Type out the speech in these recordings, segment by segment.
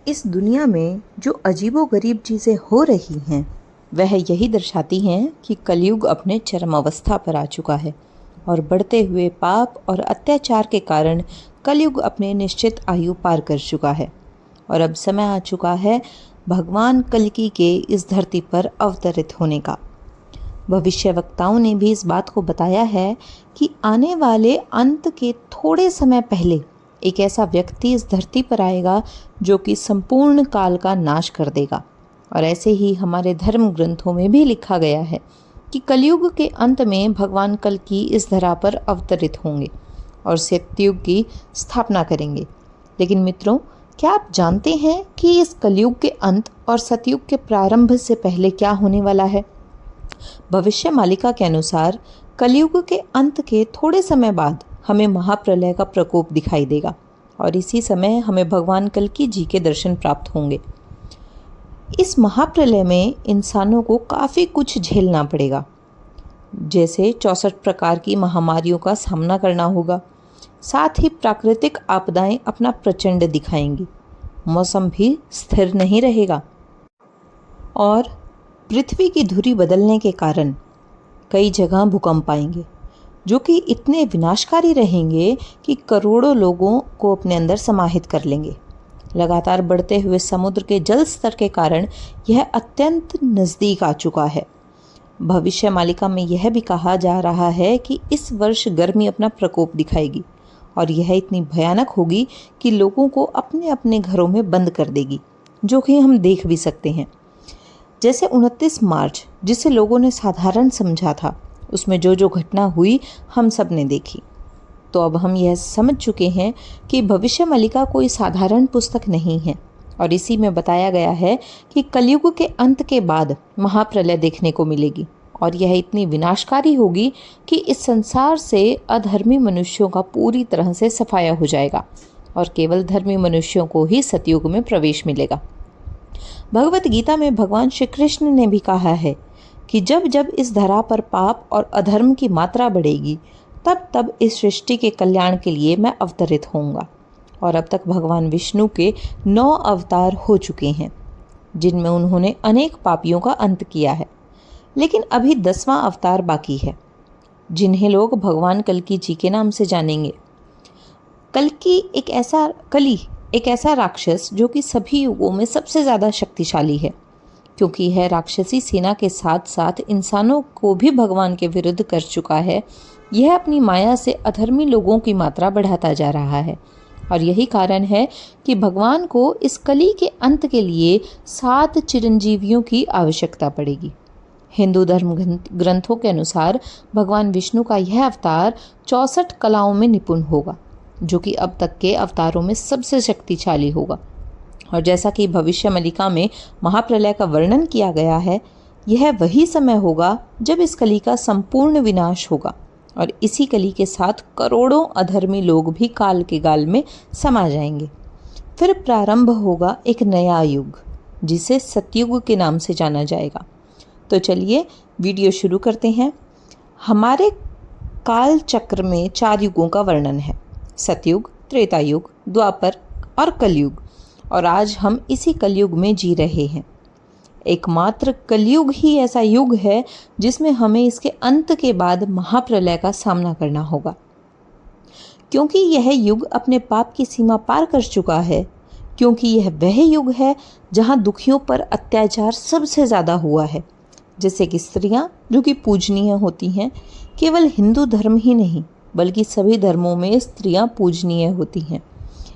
इस दुनिया में जो अजीबोगरीब चीज़ें हो रही हैं वह यही दर्शाती हैं कि कलयुग अपने चरम अवस्था पर आ चुका है और बढ़ते हुए पाप और अत्याचार के कारण कलयुग अपने निश्चित आयु पार कर चुका है और अब समय आ चुका है भगवान कल्कि के इस धरती पर अवतरित होने का। भविष्यवक्ताओं ने भी इस बात को बताया है कि आने वाले अंत के थोड़े समय पहले एक ऐसा व्यक्ति इस धरती पर आएगा जो कि संपूर्ण काल का नाश कर देगा। और ऐसे ही हमारे धर्म ग्रंथों में भी लिखा गया है कि कलयुग के अंत में भगवान कल्कि इस धरा पर अवतरित होंगे और सतयुग की स्थापना करेंगे। लेकिन मित्रों, क्या आप जानते हैं कि इस कलयुग के अंत और सतयुग के प्रारंभ से पहले क्या होने वाला है? भविष्य मालिका के अनुसार कलयुग के अंत के थोड़े समय बाद हमें महाप्रलय का प्रकोप दिखाई देगा और इसी समय हमें भगवान कल्कि जी के दर्शन प्राप्त होंगे। इस महाप्रलय में इंसानों को काफ़ी कुछ झेलना पड़ेगा, जैसे 64 प्रकार की महामारियों का सामना करना होगा। साथ ही प्राकृतिक आपदाएं अपना प्रचंड दिखाएंगी, मौसम भी स्थिर नहीं रहेगा और पृथ्वी की धुरी बदलने के कारण कई जगह भूकंप आएंगे जो कि इतने विनाशकारी रहेंगे कि करोड़ों लोगों को अपने अंदर समाहित कर लेंगे। लगातार बढ़ते हुए समुद्र के जल स्तर के कारण यह अत्यंत नज़दीक आ चुका है। भविष्य मालिका में यह भी कहा जा रहा है कि इस वर्ष गर्मी अपना प्रकोप दिखाएगी और यह इतनी भयानक होगी कि लोगों को अपने अपने घरों में बंद कर देगी, जो कि हम देख भी सकते हैं। जैसे 29 मार्च जिसे लोगों ने साधारण समझा था, उसमें जो जो घटना हुई हम सब ने देखी। तो अब हम यह समझ चुके हैं कि भविष्य मालिका कोई साधारण पुस्तक नहीं है और इसी में बताया गया है कि कलयुग के अंत के बाद महाप्रलय देखने को मिलेगी और यह इतनी विनाशकारी होगी कि इस संसार से अधर्मी मनुष्यों का पूरी तरह से सफाया हो जाएगा और केवल धर्मी मनुष्यों को ही सतयुग में प्रवेश मिलेगा। भगवत गीता में भगवान श्री कृष्ण ने भी कहा है कि जब जब इस धरा पर पाप और अधर्म की मात्रा बढ़ेगी तब तब इस सृष्टि के कल्याण के लिए मैं अवतरित होऊंगा। और अब तक भगवान विष्णु के 9 अवतार हो चुके हैं जिनमें उन्होंने अनेक पापियों का अंत किया है, लेकिन अभी 10वां अवतार बाकी है जिन्हें लोग भगवान कल्कि जी के नाम से जानेंगे। कली एक ऐसा राक्षस जो कि सभी युगों में सबसे ज़्यादा शक्तिशाली है, क्योंकि यह राक्षसी सेना के साथ साथ इंसानों को भी भगवान के विरुद्ध कर चुका है। यह अपनी माया से अधर्मी लोगों की मात्रा बढ़ाता जा रहा है और यही कारण है कि भगवान को इस कली के अंत के लिए 7 चिरंजीवियों की आवश्यकता पड़ेगी। हिंदू धर्म ग्रंथों के अनुसार भगवान विष्णु का यह अवतार 64 कलाओं में निपुण होगा, जो कि अब तक के अवतारों में सबसे शक्तिशाली होगा। और जैसा कि भविष्य मालिका में महाप्रलय का वर्णन किया गया है, यह वही समय होगा जब इस कली का संपूर्ण विनाश होगा और इसी कली के साथ करोड़ों अधर्मी लोग भी काल के गाल में समा जाएंगे। फिर प्रारंभ होगा एक नया युग जिसे सतयुग के नाम से जाना जाएगा। तो चलिए वीडियो शुरू करते हैं। हमारे काल चक्र में 4 युगों का वर्णन है, सतयुग, त्रेता युग, द्वापर और कलयुग, और आज हम इसी कलयुग में जी रहे हैं। एकमात्र कलयुग ही ऐसा युग है जिसमें हमें इसके अंत के बाद महाप्रलय का सामना करना होगा, क्योंकि यह युग अपने पाप की सीमा पार कर चुका है, क्योंकि यह वह युग है जहां दुखियों पर अत्याचार सबसे ज़्यादा हुआ है। जैसे कि स्त्रियां जो कि पूजनीय होती हैं, केवल हिंदू धर्म ही नहीं बल्कि सभी धर्मों में स्त्रियां पूजनीय होती हैं।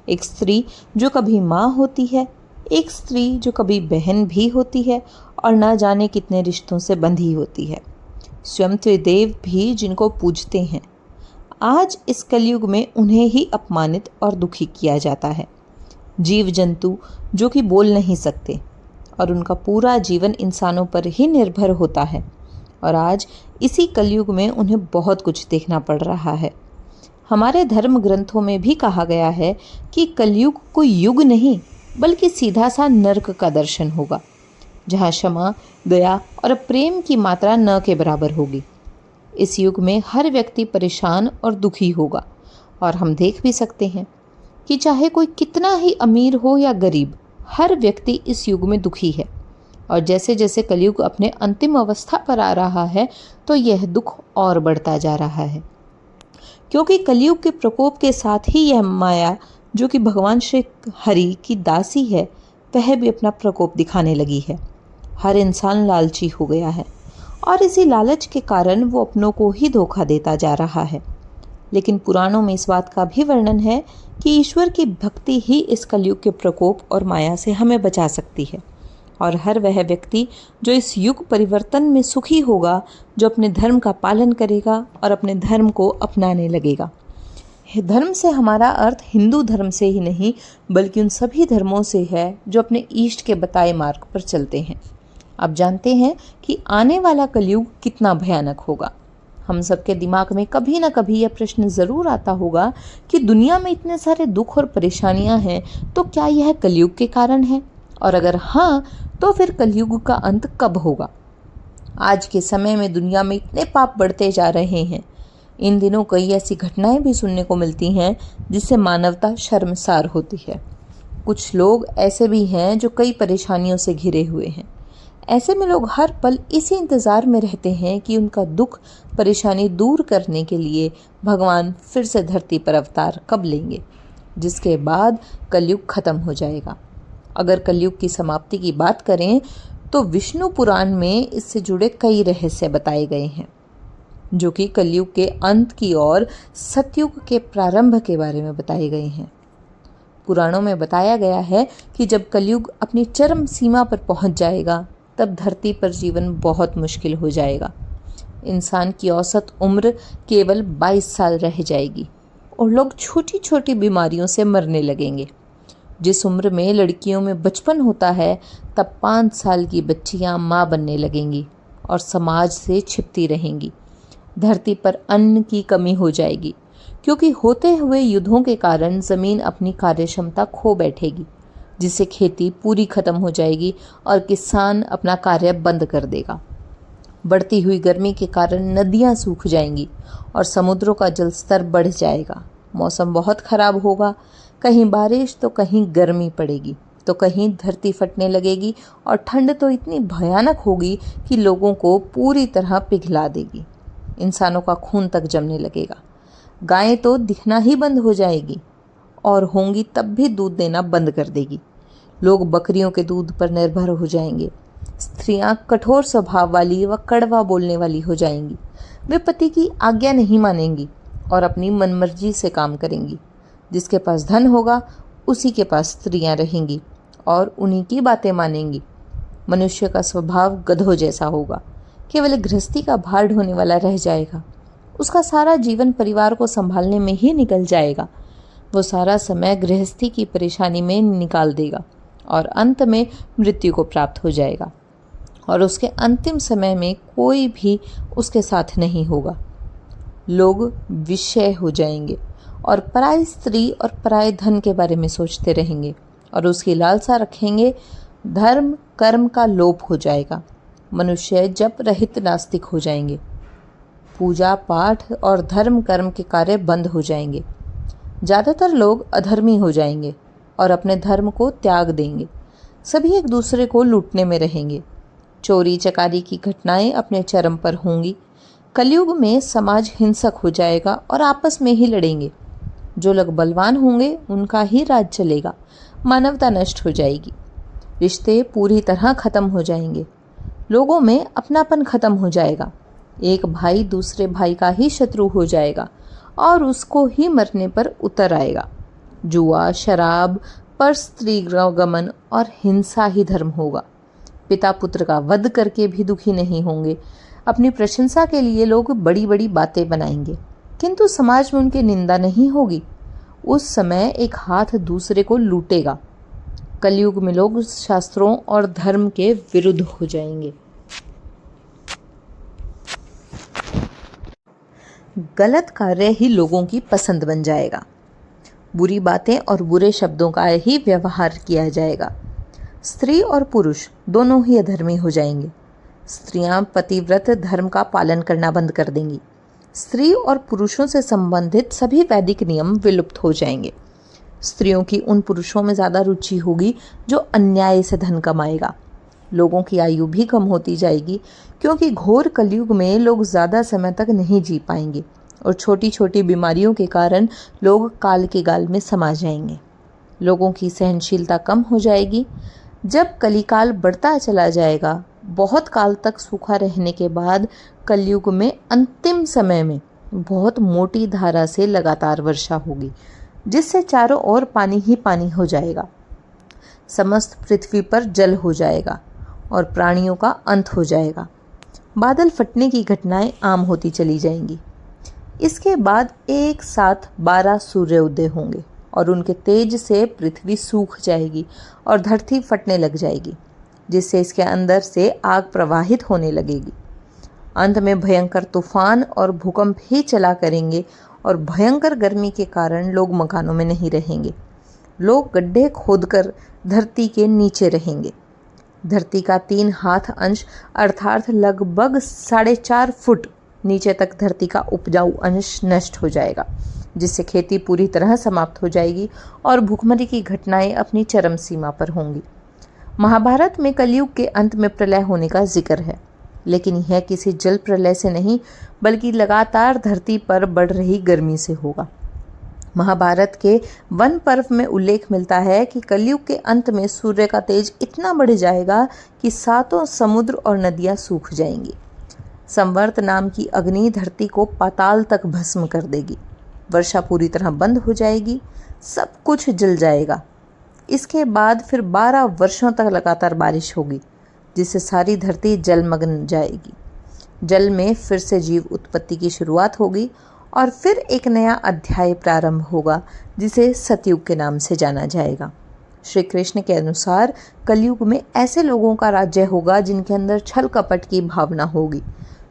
एक स्त्री जो कभी माँ होती है, एक स्त्री जो कभी बहन भी होती है और न जाने कितने रिश्तों से बंधी होती है। स्वयं त्रिदेव भी जिनको पूजते हैं, आज इस कलयुग में उन्हें ही अपमानित और दुखी किया जाता है। जीव जंतु जो कि बोल नहीं सकते और उनका पूरा जीवन इंसानों पर ही निर्भर होता है और आज इसी कलयुग में उन्हें बहुत कुछ देखना पड़ रहा है। हमारे धर्म ग्रंथों में भी कहा गया है कि कलयुग कोई युग नहीं बल्कि सीधा सा नर्क का दर्शन होगा, जहाँ क्षमा, दया और प्रेम की मात्रा न के बराबर होगी। इस युग में हर व्यक्ति परेशान और दुखी होगा और हम देख भी सकते हैं कि चाहे कोई कितना ही अमीर हो या गरीब, हर व्यक्ति इस युग में दुखी है और जैसे जैसे कलयुग अपने अंतिम अवस्था पर आ रहा है तो यह दुख और बढ़ता जा रहा है, क्योंकि कलयुग के प्रकोप के साथ ही यह माया जो कि भगवान श्री हरि की दासी है वह भी अपना प्रकोप दिखाने लगी है। हर इंसान लालची हो गया है और इसी लालच के कारण वो अपनों को ही धोखा देता जा रहा है। लेकिन पुराणों में इस बात का भी वर्णन है कि ईश्वर की भक्ति ही इस कलयुग के प्रकोप और माया से हमें बचा सकती है। और हर वह व्यक्ति जो इस युग परिवर्तन में सुखी होगा, जो अपने धर्म का पालन करेगा और अपने धर्म को अपनाने लगेगा। धर्म से हमारा अर्थ हिंदू धर्म से ही नहीं बल्कि उन सभी धर्मों से है जो अपने इष्ट के बताए मार्ग पर चलते हैं। आप जानते हैं कि आने वाला कलयुग कितना भयानक होगा। हम सबके दिमाग में कभी ना कभी यह प्रश्न ज़रूर आता होगा कि दुनिया में इतने सारे दुख और परेशानियां हैं तो क्या यह कलयुग के कारण है, और अगर हाँ तो फिर कलयुग का अंत कब होगा। आज के समय में दुनिया में इतने पाप बढ़ते जा रहे हैं। इन दिनों कई ऐसी घटनाएं भी सुनने को मिलती हैं जिससे मानवता शर्मसार होती है। कुछ लोग ऐसे भी हैं जो कई परेशानियों से घिरे हुए हैं। ऐसे में लोग हर पल इसी इंतज़ार में रहते हैं कि उनका दुख परेशानी दूर करने के लिए भगवान फिर से धरती पर अवतार कब लेंगे, जिसके बाद कलयुग खत्म हो जाएगा। अगर कलयुग की समाप्ति की बात करें तो विष्णु पुराण में इससे जुड़े कई रहस्य बताए गए हैं जो कि कलयुग के अंत की और सतयुग के प्रारंभ के बारे में बताए गए हैं। पुराणों में बताया गया है कि जब कलयुग अपनी चरम सीमा पर पहुंच जाएगा तब धरती पर जीवन बहुत मुश्किल हो जाएगा। इंसान की औसत उम्र केवल 22 साल रह जाएगी और लोग छोटी छोटी बीमारियों से मरने लगेंगे। जिस उम्र में लड़कियों में बचपन होता है तब 5 साल की बच्चियां माँ बनने लगेंगी और समाज से छिपती रहेंगी। धरती पर अन्न की कमी हो जाएगी क्योंकि होते हुए युद्धों के कारण ज़मीन अपनी कार्यक्षमता खो बैठेगी, जिससे खेती पूरी खत्म हो जाएगी और किसान अपना कार्य बंद कर देगा। बढ़ती हुई गर्मी के कारण नदियां सूख जाएंगी और समुद्रों का जल स्तर बढ़ जाएगा। मौसम बहुत खराब होगा, कहीं बारिश तो कहीं गर्मी पड़ेगी तो कहीं धरती फटने लगेगी और ठंड तो इतनी भयानक होगी कि लोगों को पूरी तरह पिघला देगी। इंसानों का खून तक जमने लगेगा। गायें तो दिखना ही बंद हो जाएगी और होंगी तब भी दूध देना बंद कर देगी। लोग बकरियों के दूध पर निर्भर हो जाएंगे। स्त्रियां कठोर स्वभाव वाली व कड़वा बोलने वाली हो जाएंगी। वे पति की आज्ञा नहीं मानेंगी और अपनी मनमर्जी से काम करेंगी। जिसके पास धन होगा उसी के पास स्त्रियां रहेंगी और उन्हीं की बातें मानेंगी। मनुष्य का स्वभाव गधों जैसा होगा, केवल गृहस्थी का भार ढोने वाला रह जाएगा। उसका सारा जीवन परिवार को संभालने में ही निकल जाएगा। वो सारा समय गृहस्थी की परेशानी में निकाल देगा और अंत में मृत्यु को प्राप्त हो जाएगा और उसके अंतिम समय में कोई भी उसके साथ नहीं होगा। लोग विषय हो जाएंगे और पराई स्त्री और पराये धन के बारे में सोचते रहेंगे और उसकी लालसा रखेंगे। धर्म कर्म का लोप हो जाएगा। मनुष्य जप रहित नास्तिक हो जाएंगे। पूजा पाठ और धर्म कर्म के कार्य बंद हो जाएंगे। ज़्यादातर लोग अधर्मी हो जाएंगे और अपने धर्म को त्याग देंगे। सभी एक दूसरे को लूटने में रहेंगे। चोरी चकारी की घटनाएं अपने चरम पर होंगी। कलयुग में समाज हिंसक हो जाएगा और आपस में ही लड़ेंगे। जो लोग बलवान होंगे उनका ही राज चलेगा। मानवता नष्ट हो जाएगी। रिश्ते पूरी तरह खत्म हो जाएंगे। लोगों में अपनापन खत्म हो जाएगा। एक भाई दूसरे भाई का ही शत्रु हो जाएगा और उसको ही मरने पर उतर आएगा। जुआ, शराब, पर स्त्री गमन और हिंसा ही धर्म होगा। पिता पुत्र का वध करके भी दुखी नहीं होंगे। अपनी प्रशंसा के लिए लोग बड़ी बड़ी बातें बनाएंगे किंतु समाज में उनकी निंदा नहीं होगी। उस समय एक हाथ दूसरे को लूटेगा। कलयुग में लोग शास्त्रों और धर्म के विरुद्ध हो जाएंगे। गलत कार्य ही लोगों की पसंद बन जाएगा। बुरी बातें और बुरे शब्दों का ही व्यवहार किया जाएगा। स्त्री और पुरुष दोनों ही अधर्मी हो जाएंगे। स्त्रियां पतिव्रत धर्म का पालन करना बंद कर देंगी। स्त्री और पुरुषों से संबंधित सभी वैदिक नियम विलुप्त हो जाएंगे। स्त्रियों की उन पुरुषों में ज़्यादा रुचि होगी जो अन्याय से धन कमाएगा। लोगों की आयु भी कम होती जाएगी, क्योंकि घोर कलयुग में लोग ज़्यादा समय तक नहीं जी पाएंगे और छोटी छोटी बीमारियों के कारण लोग काल के गाल में समा जाएंगे। लोगों की सहनशीलता कम हो जाएगी। जब कलिकाल बढ़ता चला जाएगा, बहुत काल तक सूखा रहने के बाद कलयुग में अंतिम समय में बहुत मोटी धारा से लगातार वर्षा होगी, जिससे चारों ओर पानी ही पानी हो जाएगा। समस्त पृथ्वी पर जल हो जाएगा और प्राणियों का अंत हो जाएगा। बादल फटने की घटनाएं आम होती चली जाएंगी। इसके बाद एक साथ 12 सूर्योदय होंगे और उनके तेज से पृथ्वी सूख जाएगी और धरती फटने लग जाएगी, जिससे इसके अंदर से आग प्रवाहित होने लगेगी। अंत में भयंकर तूफान और भूकंप ही चला करेंगे और भयंकर गर्मी के कारण लोग मकानों में नहीं रहेंगे। लोग गड्ढे खोदकर धरती के नीचे रहेंगे। धरती का 3 हाथ अंश अर्थात लगभग 4.5 फुट नीचे तक धरती का उपजाऊ अंश नष्ट हो जाएगा, जिससे खेती पूरी तरह समाप्त हो जाएगी और भूखमरी की घटनाएं अपनी चरम सीमा पर होंगी। महाभारत में कलयुग के अंत में प्रलय होने का जिक्र है, लेकिन यह किसी जल प्रलय से नहीं बल्कि लगातार धरती पर बढ़ रही गर्मी से होगा। महाभारत के वन पर्व में उल्लेख मिलता है कि कलयुग के अंत में सूर्य का तेज इतना बढ़ जाएगा कि 7 समुद्र और नदियां सूख जाएंगी। संवर्त नाम की अग्नि धरती को पाताल तक भस्म कर देगी। वर्षा पूरी तरह बंद हो जाएगी, सब कुछ जल जाएगा। इसके बाद फिर 12 वर्षों तक लगातार बारिश होगी, जिससे सारी धरती जलमग्न जाएगी। जल में फिर से जीव उत्पत्ति की शुरुआत होगी और फिर एक नया अध्याय प्रारंभ होगा, जिसे सतयुग के नाम से जाना जाएगा। श्री कृष्ण के अनुसार कलयुग में ऐसे लोगों का राज्य होगा जिनके अंदर छल कपट की भावना होगी,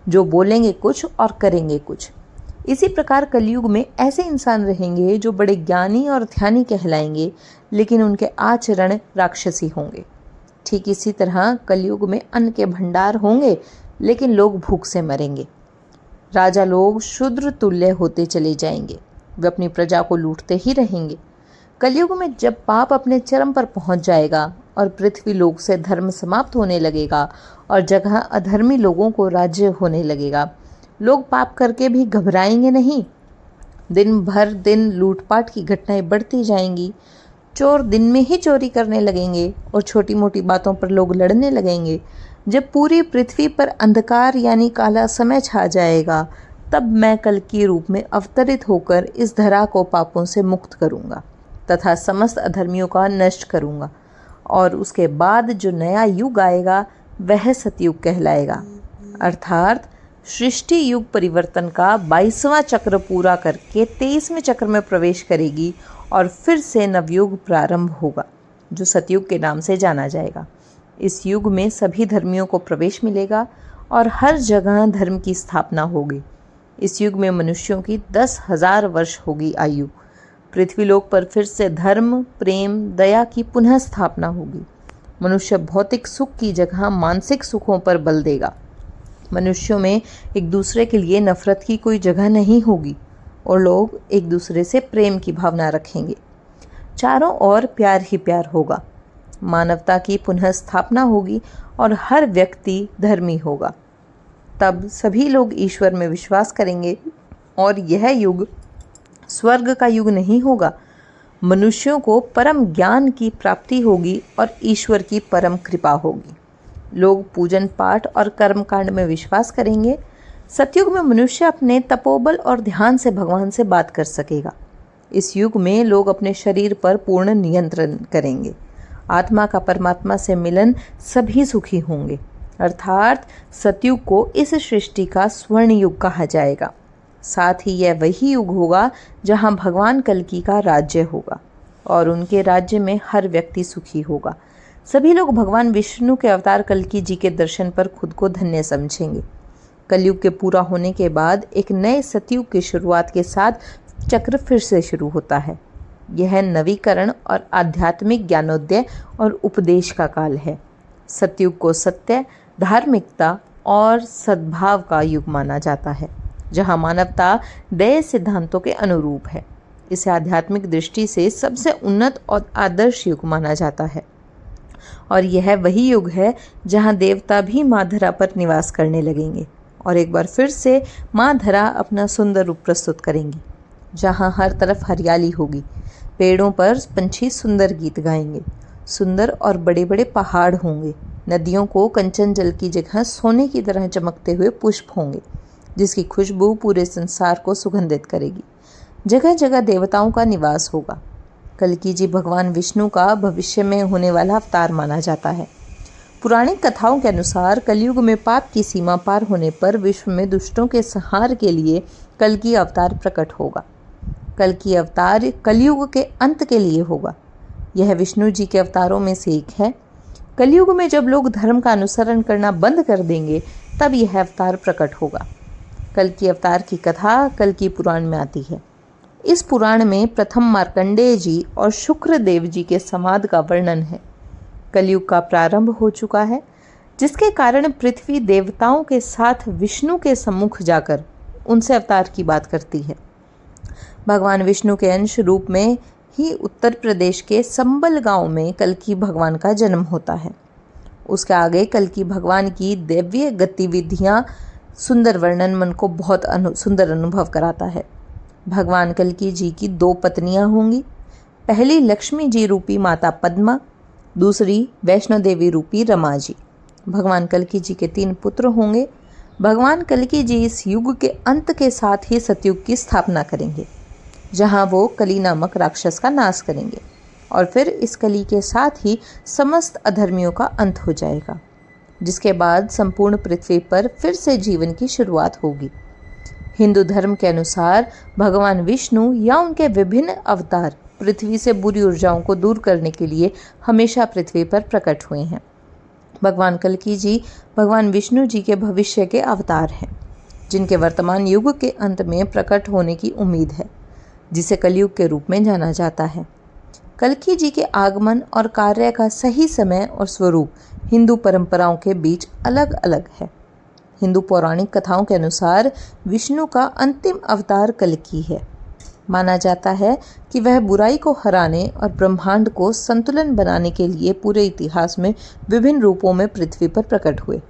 जो बोलेंगे कुछ और करेंगे कुछ। इसी प्रकार कलयुग में ऐसे इंसान रहेंगे जो बड़े ज्ञानी और ध्यानी कहलाएंगे, लेकिन उनके आचरण राक्षसी होंगे। ठीक इसी तरह कलयुग में अन्न के भंडार होंगे, लेकिन लोग भूख से मरेंगे। राजा लोग शूद्र तुल्य होते चले जाएंगे, वे अपनी प्रजा को लूटते ही रहेंगे। कलयुग में जब पाप अपने चरम पर पहुंच जाएगा और पृथ्वी लोक से धर्म समाप्त होने लगेगा और जगह अधर्मी लोगों को राज्य होने लगेगा, लोग पाप करके भी घबराएंगे नहीं। दिन भर दिन लूटपाट की घटनाएं बढ़ती जाएंगी। चोर दिन में ही चोरी करने लगेंगे और छोटी मोटी बातों पर लोग लड़ने लगेंगे। जब पूरी पृथ्वी पर अंधकार यानी काला समय छा जाएगा, तब मैं कल की रूप में अवतरित होकर इस धरा को पापों से मुक्त करूंगा तथा समस्त अधर्मियों का नष्ट करूंगा, और उसके बाद जो नया युग आएगा वह सतयुग कहलाएगा। अर्थात सृष्टि युग परिवर्तन का 22वां चक्र पूरा करके 23वें चक्र में प्रवेश करेगी और फिर से नवयुग प्रारंभ होगा, जो सतयुग के नाम से जाना जाएगा। इस युग में सभी धर्मियों को प्रवेश मिलेगा और हर जगह धर्म की स्थापना होगी। इस युग में मनुष्यों की 10,000 वर्ष होगी आयु। पृथ्वीलोक पर फिर से धर्म, प्रेम, दया की पुनः स्थापना होगी। मनुष्य भौतिक सुख की जगह मानसिक सुखों पर बल देगा। मनुष्यों में एक दूसरे के लिए नफरत की कोई जगह नहीं होगी और लोग एक दूसरे से प्रेम की भावना रखेंगे। चारों ओर प्यार ही प्यार होगा। मानवता की पुनः स्थापना होगी और हर व्यक्ति धर्मी होगा। तब सभी लोग ईश्वर में विश्वास करेंगे और यह युग स्वर्ग का युग नहीं होगा। मनुष्यों को परम ज्ञान की प्राप्ति होगी और ईश्वर की परम कृपा होगी। लोग पूजन पाठ और कर्मकांड में विश्वास करेंगे। सतयुग में मनुष्य अपने तपोबल और ध्यान से भगवान से बात कर सकेगा। इस युग में लोग अपने शरीर पर पूर्ण नियंत्रण करेंगे। आत्मा का परमात्मा से मिलन सभी सुखी होंगे। अर्थात सतयुग को इस सृष्टि का स्वर्ण युग कहा जाएगा। साथ ही यह वही युग होगा जहां भगवान कल्कि का राज्य होगा और उनके राज्य में हर व्यक्ति सुखी होगा। सभी लोग भगवान विष्णु के अवतार कल्कि जी के दर्शन पर खुद को धन्य समझेंगे। कलयुग के पूरा होने के बाद एक नए सतयुग की शुरुआत के साथ चक्र फिर से शुरू होता है। यह नवीकरण और आध्यात्मिक ज्ञानोदय और उपदेश का काल है। सतयुग को सत्य, धार्मिकता और सद्भाव का युग माना जाता है, जहां मानवता दया सिद्धांतों के अनुरूप है। इसे आध्यात्मिक दृष्टि से सबसे उन्नत और आदर्श युग माना जाता है और यह वही युग है जहां देवता भी माँ धरा पर निवास करने लगेंगे और एक बार फिर से माँ धरा अपना सुंदर रूप प्रस्तुत करेंगी, जहां हर तरफ हरियाली होगी, पेड़ों पर पंछी सुंदर गीत गाएंगे, सुंदर और बड़े बड़े पहाड़ होंगे, नदियों को कंचन जल की जगह सोने की तरह चमकते हुए पुष्प होंगे जिसकी खुशबू पूरे संसार को सुगंधित करेगी। जगह जगह देवताओं का निवास होगा। कल्कि जी भगवान विष्णु का भविष्य में होने वाला अवतार माना जाता है। पुराणिक कथाओं के अनुसार कलयुग में पाप की सीमा पार होने पर विश्व में दुष्टों के संहार के लिए कल्कि अवतार प्रकट होगा। कल्कि अवतार कलयुग के अंत के लिए होगा। यह विष्णु जी के अवतारों में से एक है। कलयुग में जब लोग धर्म का अनुसरण करना बंद कर देंगे तब यह अवतार प्रकट होगा। कल्कि अवतार की कथा कल्कि पुराण में आती है। इस पुराण में प्रथम मार्कंडेय जी और शुक्र देव जी के संवाद का वर्णन है। कलयुग का प्रारंभ हो चुका है, जिसके कारण पृथ्वी देवताओं के साथ विष्णु के सम्मुख जाकर उनसे अवतार की बात करती है। भगवान विष्णु के अंश रूप में ही उत्तर प्रदेश के संबल गांव में कल्कि भगवान का जन्म होता है। उसके आगे कल्कि भगवान की दिव्य गतिविधियां सुंदर वर्णन मन को बहुत सुंदर अनुभव कराता है। भगवान कल्कि जी की 2 पत्नियां होंगी। पहली लक्ष्मी जी रूपी माता पद्मा, दूसरी वैष्णो देवी रूपी रमा जी। भगवान कल्कि जी के 3 पुत्र होंगे। भगवान कल्कि जी इस युग के अंत के साथ ही सतयुग की स्थापना करेंगे, जहां वो कली नामक राक्षस का नाश करेंगे और फिर इस कली के साथ ही समस्त अधर्मियों का अंत हो जाएगा, जिसके बाद संपूर्ण पृथ्वी पर फिर से जीवन की शुरुआत होगी। हिंदू धर्म के अनुसार भगवान विष्णु या उनके विभिन्न अवतार पृथ्वी से बुरी ऊर्जाओं को दूर करने के लिए हमेशा पृथ्वी पर प्रकट हुए हैं। भगवान कल्कि जी भगवान विष्णु जी के भविष्य के अवतार हैं, जिनके वर्तमान युग के अंत में प्रकट होने की उम्मीद है, जिसे कलयुग के रूप में जाना जाता है। कल्कि जी के आगमन और कार्य का सही समय और स्वरूप हिंदू परंपराओं के बीच अलग अलग है। हिंदू पौराणिक कथाओं के अनुसार विष्णु का अंतिम अवतार कल्कि है। माना जाता है कि वह बुराई को हराने और ब्रह्मांड को संतुलन बनाने के लिए पूरे इतिहास में विभिन्न रूपों में पृथ्वी पर प्रकट हुए।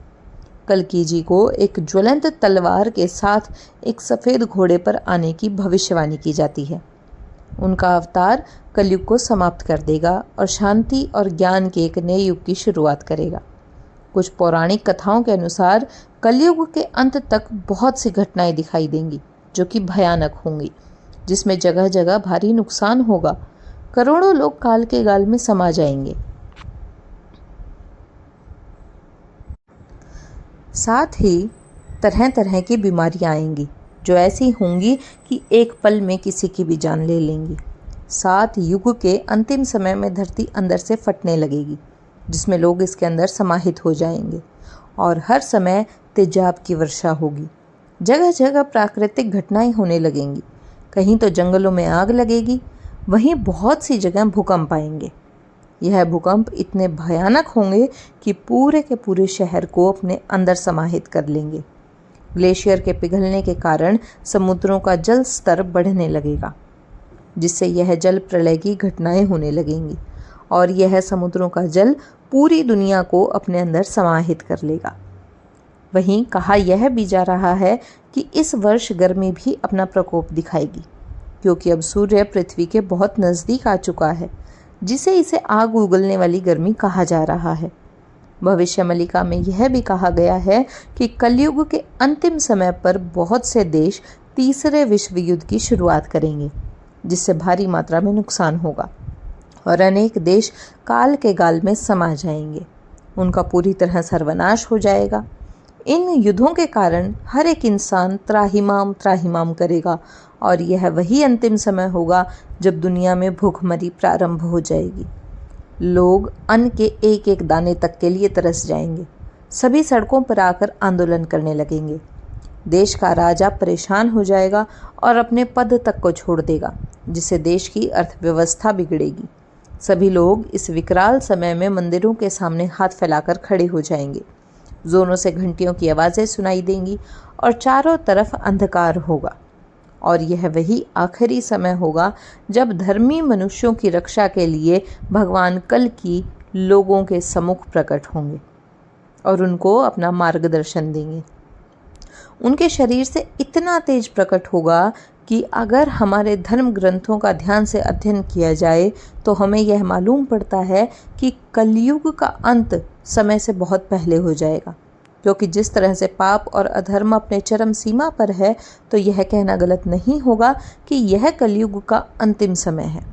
कल्कि जी को एक ज्वलंत तलवार के साथ एक सफ़ेद घोड़े पर आने की भविष्यवाणी की जाती है। उनका अवतार कलयुग को समाप्त कर देगा और शांति और ज्ञान के एक नए युग की शुरुआत करेगा। कुछ पौराणिक कथाओं के अनुसार कलयुग के अंत तक बहुत सी घटनाएं दिखाई देंगी जो कि भयानक होंगी, जिसमें जगह जगह भारी नुकसान होगा। करोड़ों लोग काल के गाल में समा जाएंगे। साथ ही तरह तरह की बीमारियां आएंगी जो ऐसी होंगी कि एक पल में किसी की भी जान ले लेंगी। 7 युग के अंतिम समय में धरती अंदर से फटने लगेगी, जिसमें लोग इसके अंदर समाहित हो जाएंगे और हर समय तेजाब की वर्षा होगी। जगह जगह प्राकृतिक घटनाएं होने लगेंगी। कहीं तो जंगलों में आग लगेगी, वहीं बहुत सी जगह भूकंप आएंगे। यह भूकंप इतने भयानक होंगे कि पूरे के पूरे शहर को अपने अंदर समाहित कर लेंगे। ग्लेशियर के पिघलने के कारण समुद्रों का जल स्तर बढ़ने लगेगा, जिससे यह जल प्रलय की घटनाएं होने लगेंगी और यह समुद्रों का जल पूरी दुनिया को अपने अंदर समाहित कर लेगा। वहीं कहा यह भी जा रहा है कि इस वर्ष गर्मी भी अपना प्रकोप दिखाएगी, क्योंकि अब सूर्य पृथ्वी के बहुत नज़दीक आ चुका है, जिसे इसे आग उगलने वाली गर्मी कहा जा रहा है। भविष्यमलिका में यह भी कहा गया है कि कलयुग के अंतिम समय पर बहुत से देश तीसरे विश्व युद्ध की शुरुआत करेंगे, जिससे भारी मात्रा में नुकसान होगा और अनेक देश काल के गाल में समा जाएंगे। उनका पूरी तरह सर्वनाश हो जाएगा। इन युद्धों के कारण हर एक इंसान त्राहिमाम त्राहिमाम करेगा और यह वही अंतिम समय होगा जब दुनिया में भूखमरी प्रारंभ हो जाएगी। लोग अन्न के एक एक दाने तक के लिए तरस जाएंगे। सभी सड़कों पर आकर आंदोलन करने लगेंगे। देश का राजा परेशान हो जाएगा और अपने पद तक को छोड़ देगा, जिससे देश की अर्थव्यवस्था बिगड़ेगी। सभी लोग इस विकराल समय में मंदिरों के सामने हाथ फैलाकर खड़े हो जाएंगे। जोरों से घंटियों की आवाज़ें सुनाई देंगी और चारों तरफ अंधकार होगा और यह वही आखिरी समय होगा जब धर्मी मनुष्यों की रक्षा के लिए भगवान कल की लोगों के सम्मुख प्रकट होंगे और उनको अपना मार्गदर्शन देंगे। उनके शरीर से इतना तेज प्रकट होगा कि अगर हमारे धर्म ग्रंथों का ध्यान से अध्ययन किया जाए तो हमें यह मालूम पड़ता है कि कलयुग का अंत समय से बहुत पहले हो जाएगा, क्योंकि जिस तरह से पाप और अधर्म अपने चरम सीमा पर है, तो यह कहना गलत नहीं होगा कि यह कलयुग का अंतिम समय है।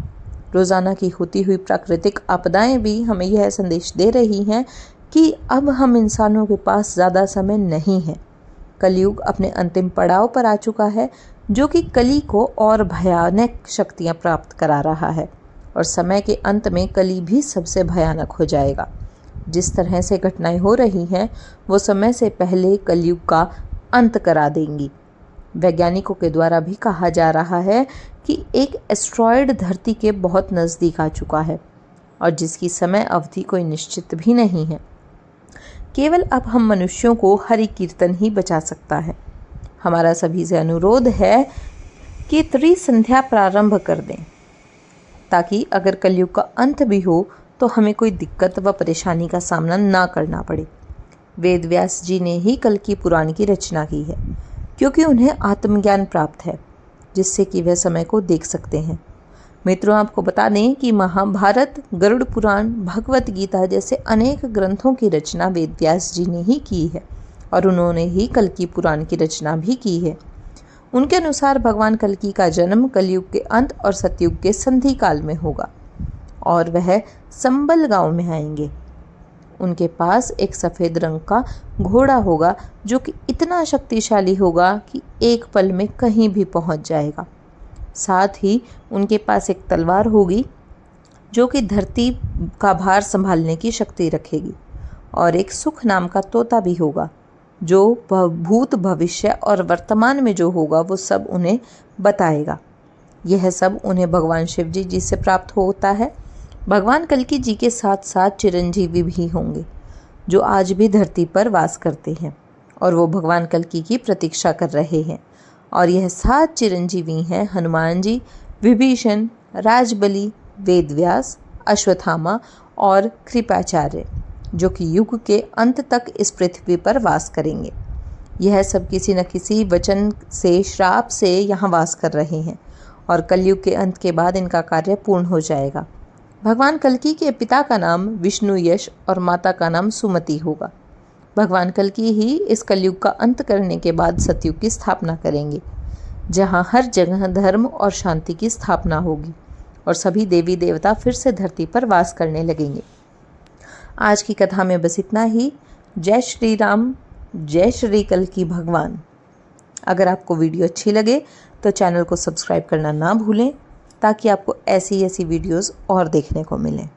रोज़ाना की होती हुई प्राकृतिक आपदाएं भी हमें यह संदेश दे रही हैं कि अब हम इंसानों के पास ज़्यादा समय नहीं है। कलयुग अपने अंतिम पड़ाव पर आ चुका है, जो कि कली को और भयानक शक्तियां प्राप्त करा रहा है, और समय के अंत में कली भी सबसे भयानक हो जाएगा। जिस तरह से घटनाएं हो रही हैं वो समय से पहले कलयुग का अंत करा देंगी। वैज्ञानिकों के द्वारा भी कहा जा रहा है कि एक एस्ट्रॉयड धरती के बहुत नज़दीक आ चुका है और जिसकी समय अवधि कोई निश्चित भी नहीं है। केवल अब हम मनुष्यों को हरि कीर्तन ही बचा सकता है। हमारा सभी से अनुरोध है कि त्रिसंध्या प्रारंभ कर दें, ताकि अगर कलयुग का अंत भी हो तो हमें कोई दिक्कत व परेशानी का सामना ना करना पड़े। वेद व्यास जी ने ही कल की पुराण की रचना की है, क्योंकि उन्हें आत्मज्ञान प्राप्त है, जिससे कि वह समय को देख सकते हैं। मित्रों, आपको बता दें कि महाभारत, गरुड़ पुराण, भगवत गीता जैसे अनेक ग्रंथों की रचना वेद व्यास जी ने ही की है और उन्होंने ही कल की पुराण की रचना भी की है। उनके अनुसार भगवान कल्कि का जन्म कलयुग के अंत और सतयुग के संधि काल में होगा और वह संबल गांव में आएंगे। उनके पास एक सफ़ेद रंग का घोड़ा होगा जो कि इतना शक्तिशाली होगा कि एक पल में कहीं भी पहुंच जाएगा। साथ ही उनके पास एक तलवार होगी जो कि धरती का भार संभालने की शक्ति रखेगी, और एक सुख नाम का तोता भी होगा जो भूत, भविष्य और वर्तमान में जो होगा वो सब उन्हें बताएगा। यह सब उन्हें भगवान शिव जी से प्राप्त होता है। भगवान कल्कि जी के साथ साथ चिरंजीवी भी होंगे जो आज भी धरती पर वास करते हैं और वो भगवान कल्कि की प्रतीक्षा कर रहे हैं। और यह 7 चिरंजीवी हैं हनुमान जी, विभीषण, राजबली, वेदव्यास, अश्वत्थामा और कृपाचार्य, जो कि युग के अंत तक इस पृथ्वी पर वास करेंगे। यह सब किसी न किसी वचन से, श्राप से यहाँ वास कर रहे हैं और कलयुग के अंत के बाद इनका कार्य पूर्ण हो जाएगा। भगवान कल्कि के पिता का नाम विष्णु यश और माता का नाम सुमति होगा। भगवान कल्कि ही इस कलयुग का अंत करने के बाद सतयुग की स्थापना करेंगे, जहाँ हर जगह धर्म और शांति की स्थापना होगी और सभी देवी देवता फिर से धरती पर वास करने लगेंगे। आज की कथा में बस इतना ही। जय श्री राम, जय श्री कल्कि भगवान। अगर आपको वीडियो अच्छी लगे तो चैनल को सब्सक्राइब करना ना भूलें, ताकि आपको ऐसी वीडियोस और देखने को मिलें।